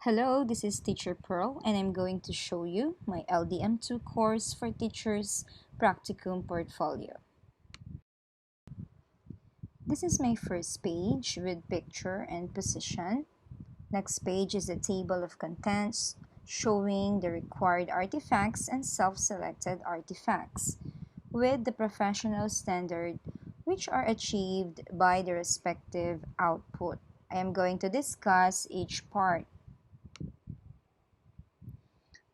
Hello, this is Teacher Pearl and I'm going to show you my Ldm2 course for teachers practicum portfolio. This is my first page with picture and position. Next page is a table of contents showing the required artifacts and self-selected artifacts with the professional standard which are achieved by the respective output. I am going to discuss each part.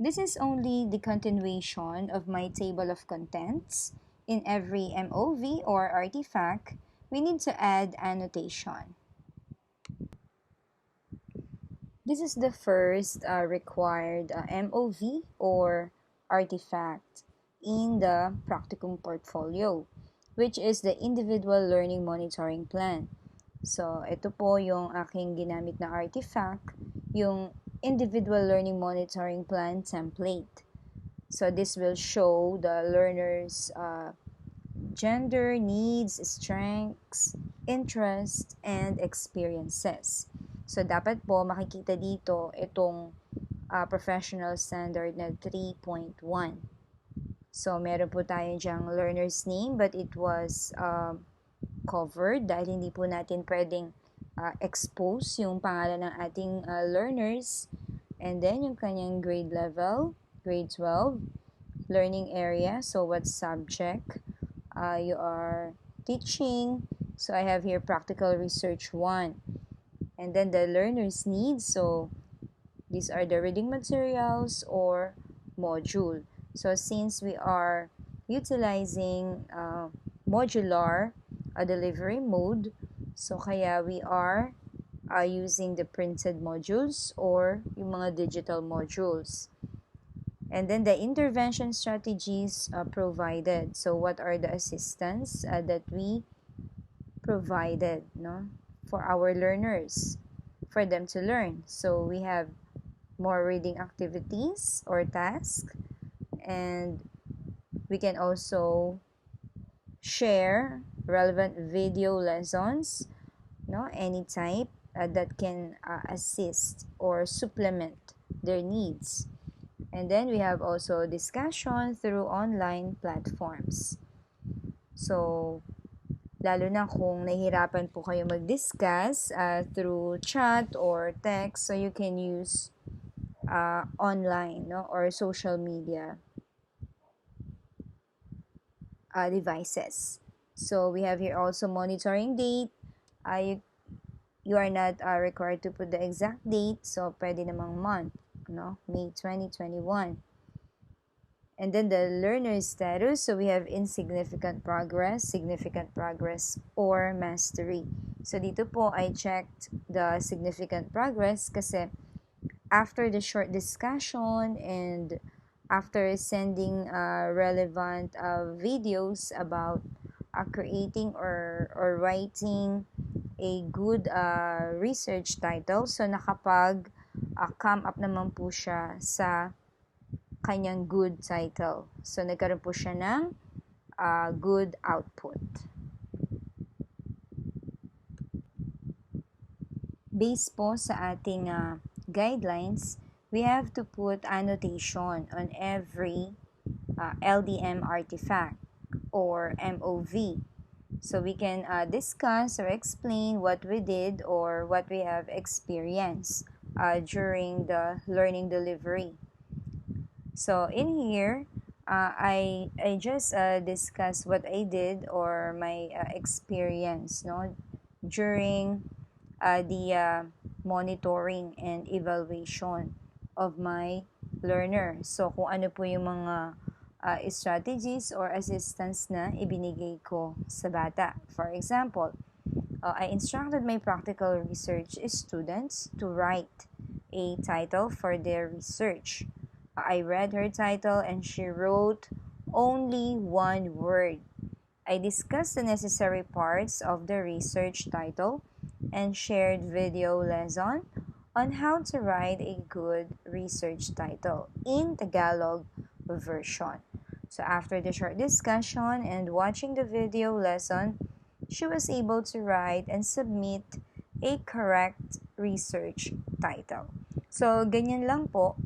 This is only the continuation of my table of contents. In every MOV or artifact, we need to add annotation. This is the first required MOV or artifact in the practicum portfolio, which is the individual learning monitoring plan. So, ito po yung aking ginamit na artifact, yung individual learning monitoring plan template. So, this will show the learner's gender, needs, strengths, interests, and experiences. So, dapat po makikita dito itong professional standard na 3.1. So, meron po tayo dyang learner's name but it was covered dahil hindi po natin pwedeng expose yung pangalan ng ating learners. And then, yung kanyang grade level, grade 12, learning area, so what subject you are teaching. So, I have here practical research 1. And then the learner's needs, so these are the reading materials or module. So, since we are utilizing modular delivery mode, so kaya we are using the printed modules or yung mga digital modules. And then the intervention strategies provided. So what are the assistance that we provided for our learners, for them to learn? So we have more reading activities or tasks, and we can also share relevant video lessons, any type that can assist or supplement their needs. And then we have also discussion through online platforms. So, lalo na kung nahihirapan po kayo mag-discuss through chat or text, so you can use online or social media devices. So, we have here also monitoring date. You are not required to put the exact date, so pwede namang month, May 2021. And then the learner status, so we have insignificant progress, significant progress, or mastery. So dito po I checked the significant progress kasi after the short discussion and after sending relevant videos about creating or writing a good research title, so come up naman po siya sa kanyang good title. So, nagkaroon po siya ng good output. Based po sa ating guidelines, we have to put annotation on every LDM artifact or MOV. So, we can discuss or explain what we did or what we have experienced during the learning delivery. So in here, I just discuss what I did or my experience during the monitoring and evaluation of my learner. So kung ano po yung mga strategies or assistance na ibinigay ko sa bata. For example, I instructed my practical research students to write a title for their research. I read her title and she wrote only one word. I discussed the necessary parts of the research title and shared video lesson on how to write a good research title in Tagalog version. So after the short discussion and watching the video lesson, she was able to write and submit a correct research title. So, ganyan lang po.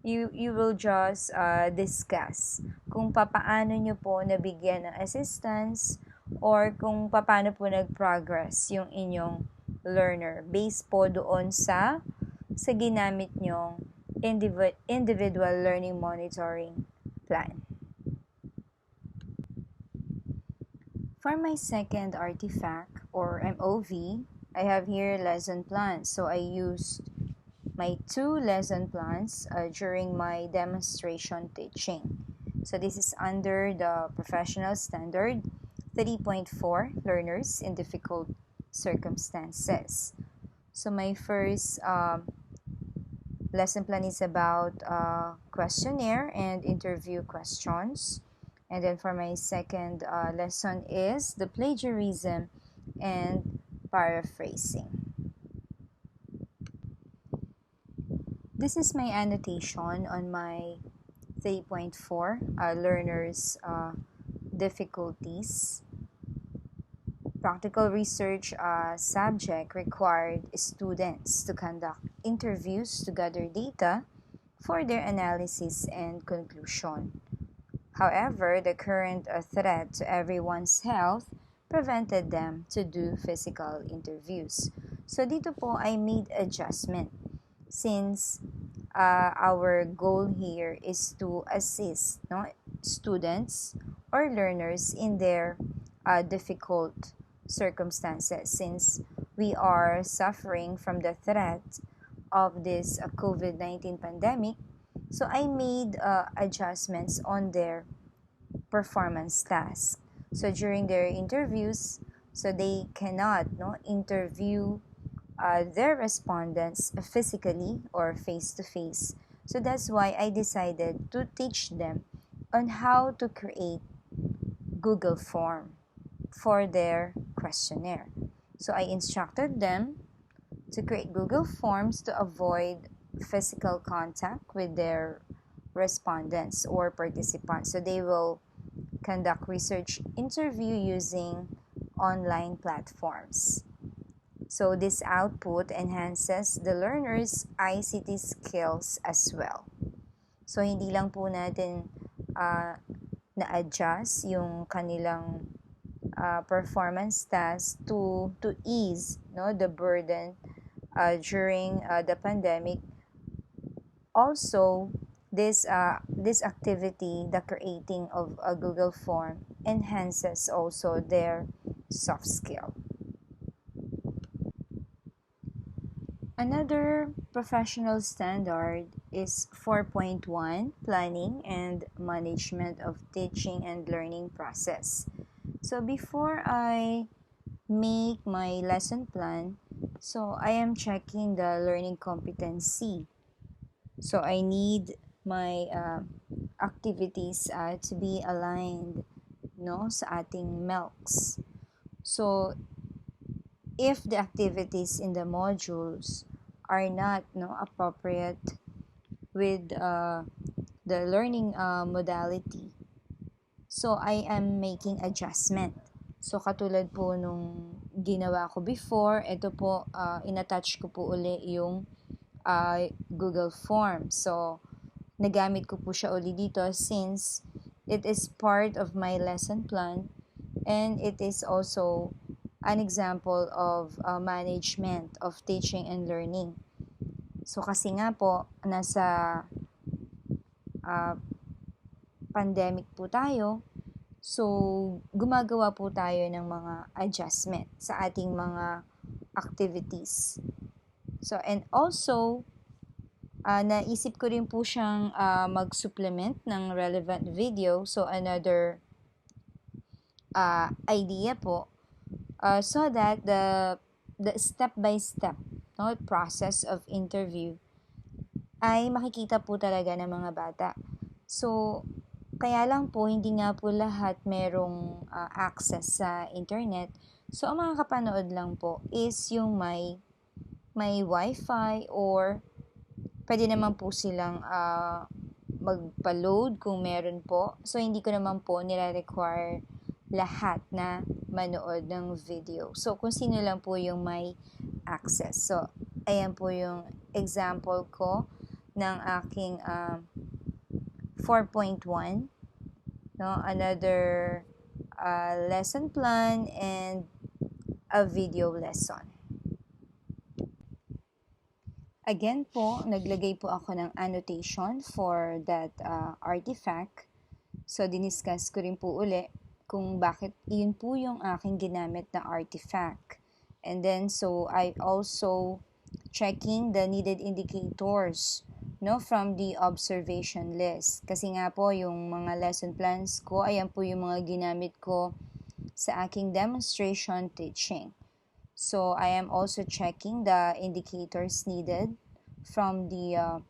You will just discuss kung papaano nyo po nabigyan ng assistance or kung papaano po nag-progress yung inyong learner based po doon sa ginamit nyong individual learning monitoring plan. For my second artifact or MOV, I have here lesson plans. So I used my 2 lesson plans during my demonstration teaching. So this is under the professional standard 3.4 learners in difficult circumstances. So my first lesson plan is about questionnaire and interview questions. And then for my second lesson is the plagiarism and paraphrasing. This is my annotation on my 3.4 learners difficulties. Practical research subject required students to conduct interviews to gather data for their analysis and conclusion. However, the current threat to everyone's health prevented them to do physical interviews. So dito po I made adjustment since our goal here is to assist students or learners in their difficult circumstances since we are suffering from the threat of this COVID-19 pandemic. So I made adjustments on their performance task. So during their interviews, so they cannot interview their respondents physically or face-to-face. So that's why I decided to teach them on how to create Google form for their questionnaire. So I instructed them to create Google Forms to avoid physical contact with their respondents or participants. So they will conduct research interview using online platforms. So this output enhances the learner's ICT skills as well. So hindi lang po natin na-adjust yung kanilang performance task to ease the burden during the pandemic. Also, this activity, the creating of a Google form, enhances also their soft skill. Another professional standard is 4.1, planning and management of teaching and learning process. So before I make my lesson plan, so I am checking the learning competency. So I need my activities to be aligned sa ating MELCs. So if the activities in the modules are not appropriate with the learning modality, so I am making adjustment. So katulad po nung ginawa ko before, ito po inattach ko po uli yung Google Form. So nagamit ko po siya uli dito since it is part of my lesson plan and it is also an example of management of teaching and learning. So kasi nga po nasa pandemic po tayo, so gumagawa po tayo ng mga adjustment sa ating mga activities. So and also naisip ko rin po siyang mag-supplement ng relevant video. So another idea po so that the step-by-step process of interview ay makikita po talaga ng mga bata. So kaya lang po hindi nga po lahat merong access sa internet. So ang mga kapanood lang po is yung may wifi or pwede naman po silang magpa-load kung meron po. So hindi ko naman po nila-require lahat na manood ng video. So kung sino lang po yung may access. So Ayan po yung example ko ng aking 4.1, no? Another lesson plan and a video lesson. Again po, naglagay po ako ng annotation for that artifact. So, diniscuss ko rin po uli kung bakit yun po yung aking ginamit na artifact. And then, so I also checking the needed indicators, no, from the observation list. Kasi nga po, yung mga lesson plans ko, ayan po yung mga ginamit ko sa aking demonstration teaching. So, I am also checking the indicators needed from the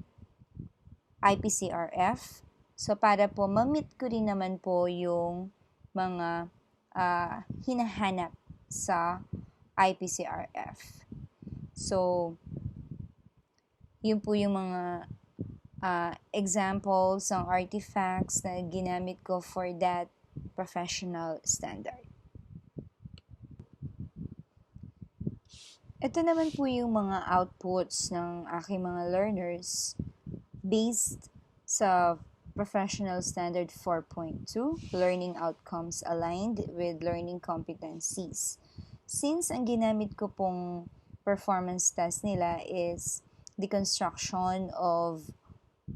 IPCRF. So, para po ma-meet ko rin naman po yung mga hinahanap sa IPCRF. So, yun po yung mga examples ng artifacts na ginamit ko for that professional standard. Ito naman po yung mga outputs ng aking mga learners based sa Professional Standard 4.2, Learning Outcomes Aligned with Learning Competencies. Since ang ginamit ko pong performance test nila is the construction of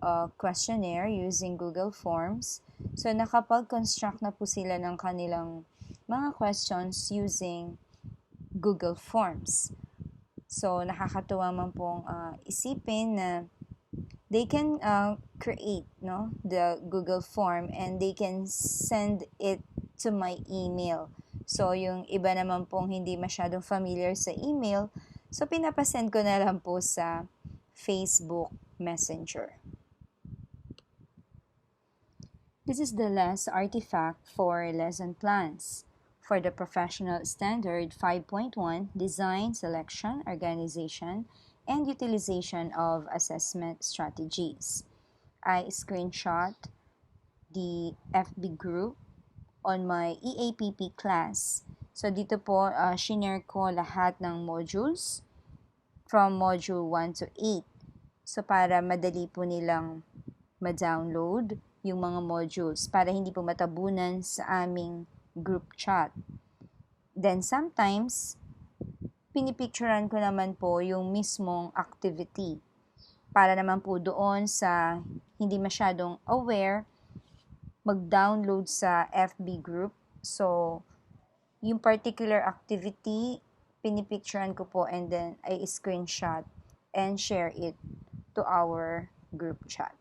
a questionnaire using Google Forms, so nakapag-construct na po sila ng kanilang mga questions using Google Forms. So, nakakatuwa man pong isipin na they can create, no, the Google form and they can send it to my email. So, yung iba naman pong hindi masyadong familiar sa email, so pinapasend ko na lang po sa Facebook Messenger. This is the last artifact for lesson plans. For the Professional Standard 5.1, Design, Selection, Organization, and Utilization of Assessment Strategies. I screenshot the FB group on my EAPP class. So, dito po, shinare ko lahat ng modules from module 1 to 8. So, para madali po nilang ma-download yung mga modules para hindi po matabunan sa aming group chat. Then sometimes, pinipicturean ko naman po yung mismong activity para naman po doon sa hindi masyadong aware, mag-download sa FB group. So, yung particular activity, pinipicturean ko po and then I screenshot and share it to our group chat.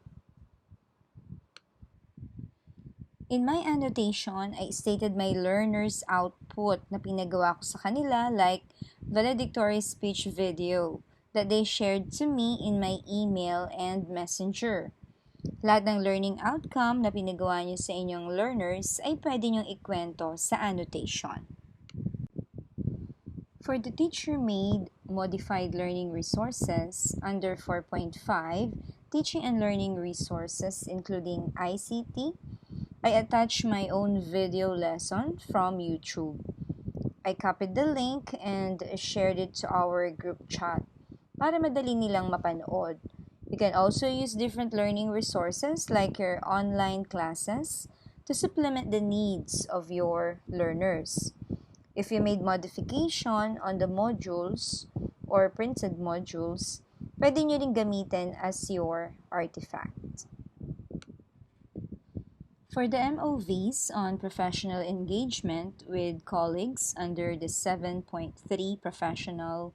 In my annotation, I stated my learners' output na pinagawa ko sa kanila like valedictory speech video that they shared to me in my email and messenger. Lahat ng learning outcome na pinagawa niyo sa inyong learners ay pwede niyong ikwento sa annotation. For the teacher-made modified learning resources under 4.5, teaching and learning resources including ICT, I attached my own video lesson from YouTube. I copied the link and shared it to our group chat para madali nilang mapanood. You can also use different learning resources like your online classes to supplement the needs of your learners. If you made modification on the modules or printed modules, pwede nyo rin gamitin as your artifact. For the MOVs on professional engagement with colleagues under the 7.3 professional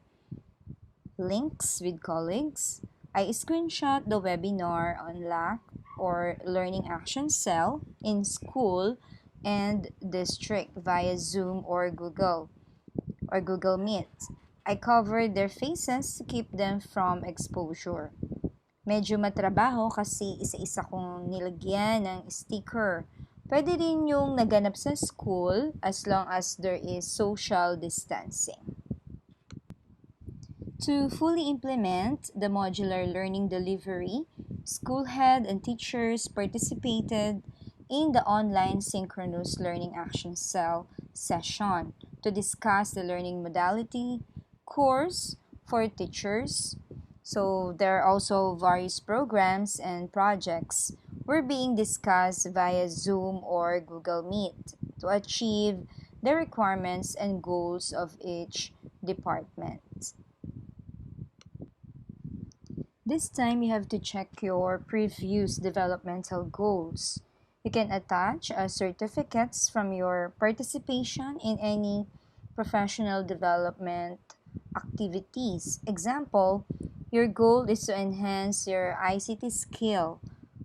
links with colleagues, I screenshot the webinar on LAC or Learning Action Cell in school and district via Zoom or Google Meet. I covered their faces to keep them from exposure. Medyo matrabaho kasi isa-isa kong nilagyan ng sticker. Pwede rin yung naganap sa school as long as there is social distancing. To fully implement the modular learning delivery, school head and teachers participated in the online synchronous learning action cell session to discuss the learning modality, course, for teachers. So there are also various programs and projects were being discussed via Zoom or Google Meet to achieve the requirements and goals of each department. This time you have to check your previous developmental goals. You can attach certificates from your participation in any professional development activities. Example, your goal is to enhance your ICT skill.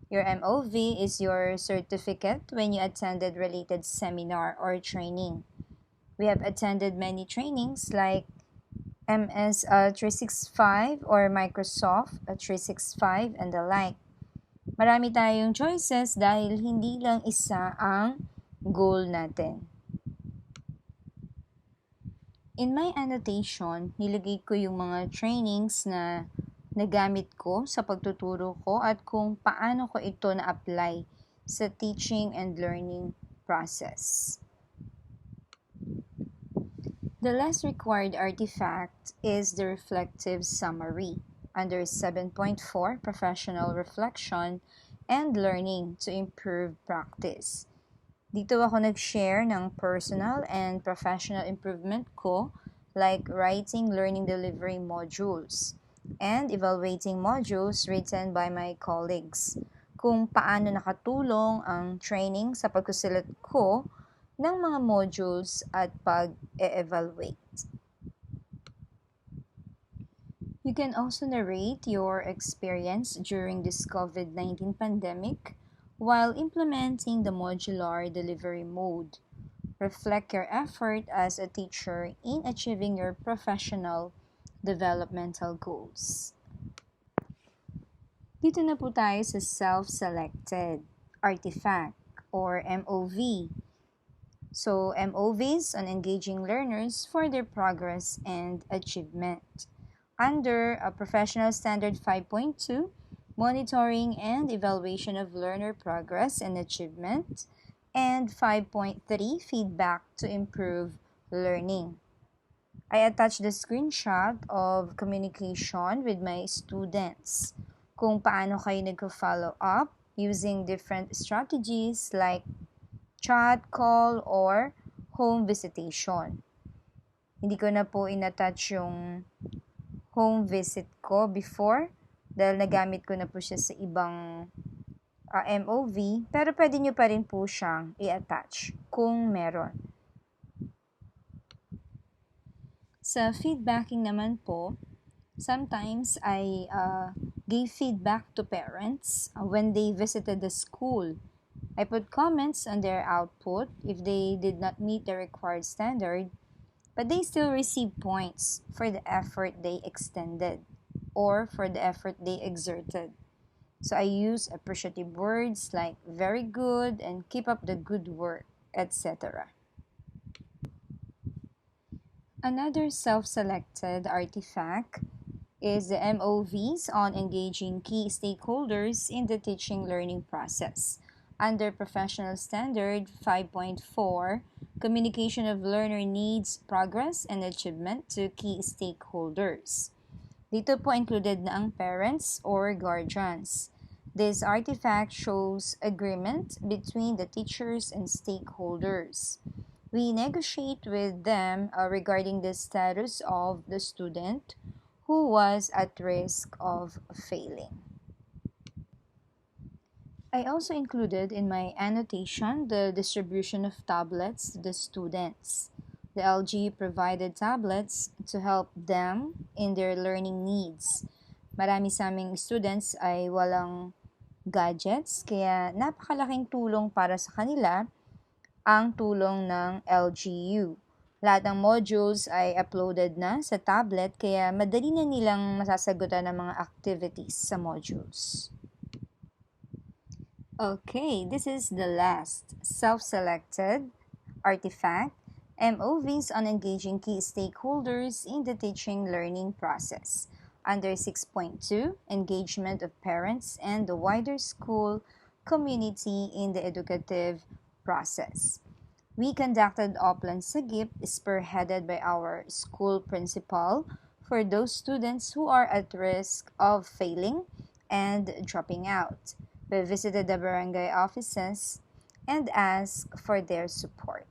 Your MOV is your certificate when you attended related seminar or training. We have attended many trainings like MS 365 or Microsoft 365 and the like. Marami tayong choices dahil hindi lang isa ang goal natin. In my annotation, nilagay ko yung mga trainings na nagamit ko sa pagtuturo ko at kung paano ko ito na-apply sa teaching and learning process. The last required artifact is the reflective summary under 7.4 Professional Reflection and Learning to Improve Practice. Dito ako nag-share ng personal and professional improvement ko like writing learning delivery modules and evaluating modules written by my colleagues. Kung paano nakatulong ang training sa pagsusulat ko ng mga modules at pag-evaluate. You can also narrate your experience during this COVID-19 pandemic while implementing the modular delivery mode. Reflect your effort as a teacher in achieving your professional developmental goals. Dito na po tayo sa self-selected artifact or MOV. So, MOVs on engaging learners for their progress and achievement. Under a Professional Standard 5.2, Monitoring and Evaluation of Learner Progress and Achievement, and 5.3, Feedback to Improve Learning. I attached the screenshot of communication with my students kung paano kayo nagko-follow up using different strategies like chat, call, or home visitation. Hindi ko na po in-attach yung home visit ko before dahil nagamit ko na po siya sa ibang MOV, pero pwede nyo pa rin po siyang i-attach kung meron. Sa feedbacking naman po, sometimes I gave feedback to parents when they visited the school. I put comments on their output if they did not meet the required standard, but they still receive points for the effort they extended or for the effort they exerted. So I use appreciative words like very good and keep up the good work, etc. Another self-selected artifact is the MOVs on engaging key stakeholders in the teaching-learning process. Under Professional Standard 5.4, Communication of Learner Needs, Progress, and Achievement to Key Stakeholders. Dito po included na ang parents or guardians. This artifact shows agreement between the teachers and stakeholders. We negotiate with them regarding the status of the student who was at risk of failing. I also included in my annotation the distribution of tablets to the students. The LG provided tablets to help them in their learning needs. Marami sa aming students ay walang gadgets, kaya napakalaking tulong para sa kanila ang tulong ng LGU. Lahat ng modules ay uploaded na sa tablet, kaya madali na nilang masasagutan ng mga activities sa modules. Okay, this is the last self-selected artifact, MOVs on engaging key stakeholders in the teaching-learning process. Under 6.2, engagement of parents and the wider school community in the educative process. We conducted Oplan Sagip, spearheaded by our school principal, for those students who are at risk of failing and dropping out. We visited the barangay offices and asked for their support.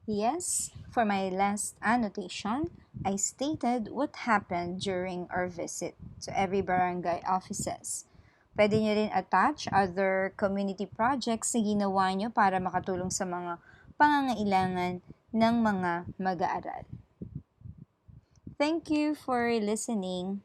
Yes, for my last annotation, I stated what happened during our visit to every barangay offices. Pwede nyo rin attach other community projects na ginawa nyo para makatulong sa mga pangangailangan ng mga mag-aaral. Thank you for listening.